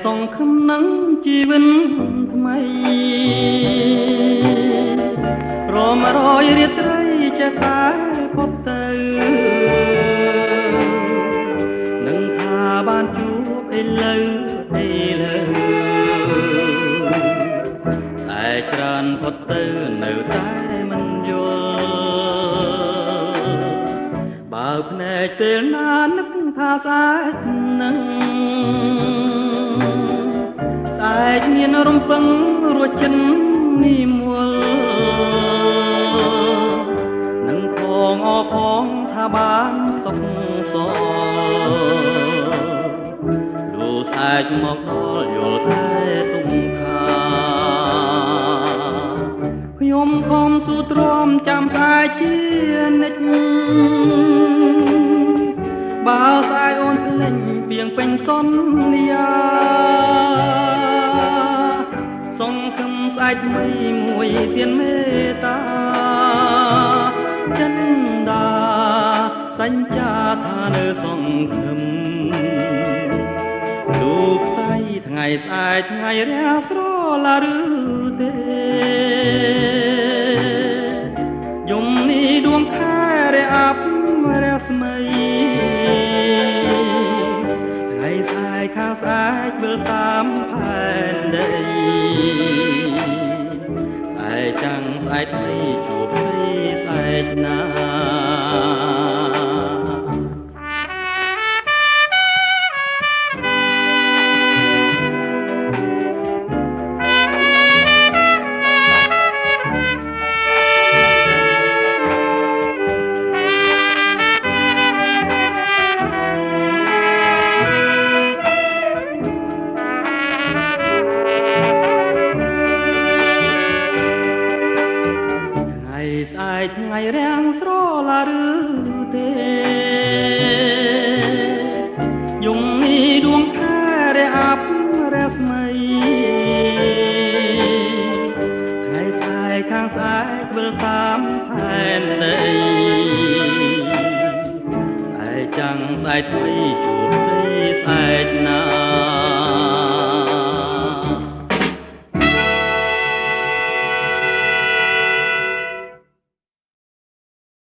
សងខំនឹងជីវិតថ្មីរមរយរាត្រីចេះតែពត់ទៅនឹងថាបានជួបឥឡូវស្អែកច្រើនផុតទៅនៅតែមិនយល់បើភ្នែកពេលណានឹកថាស្អែកនឹងស្អែកមានរំពឹងរួចចិននិមលនឹងផងអផងថាបានសុខសលូស្អែកមកដល់យល់តែទុំខាខ្ញុំខំស៊ូទ្រាំចាំស្អែកជានិច្ចបើស្អែកអូនភ្លេចពីងពេញសន្យាសងខំស្អែកថ្មីមួយទៀនមេត្តាចិនដាសញ្ចាថានៅសងខំលោកស្អែកថ្ងៃស្អែកថ្ងៃរះស្រលាឬទេយំនេះដួងខែរះអាប់រះស្មីថ្ងៃស្អែកខាងស្អែកវិលតាមផែនដីស្អែកចាំងស្អែកថ្មីជួបស្អីស្អែកណាស្អែកថ្ងៃរាំងស្រលាឬទេយំនេះដួងខែរះអាប់រះស្មីថ្ងៃស្អែកខាងស្អែកវិលតាមផែនដីស្អែកចាំងស្អែកថ្មីជួបស្អែកណា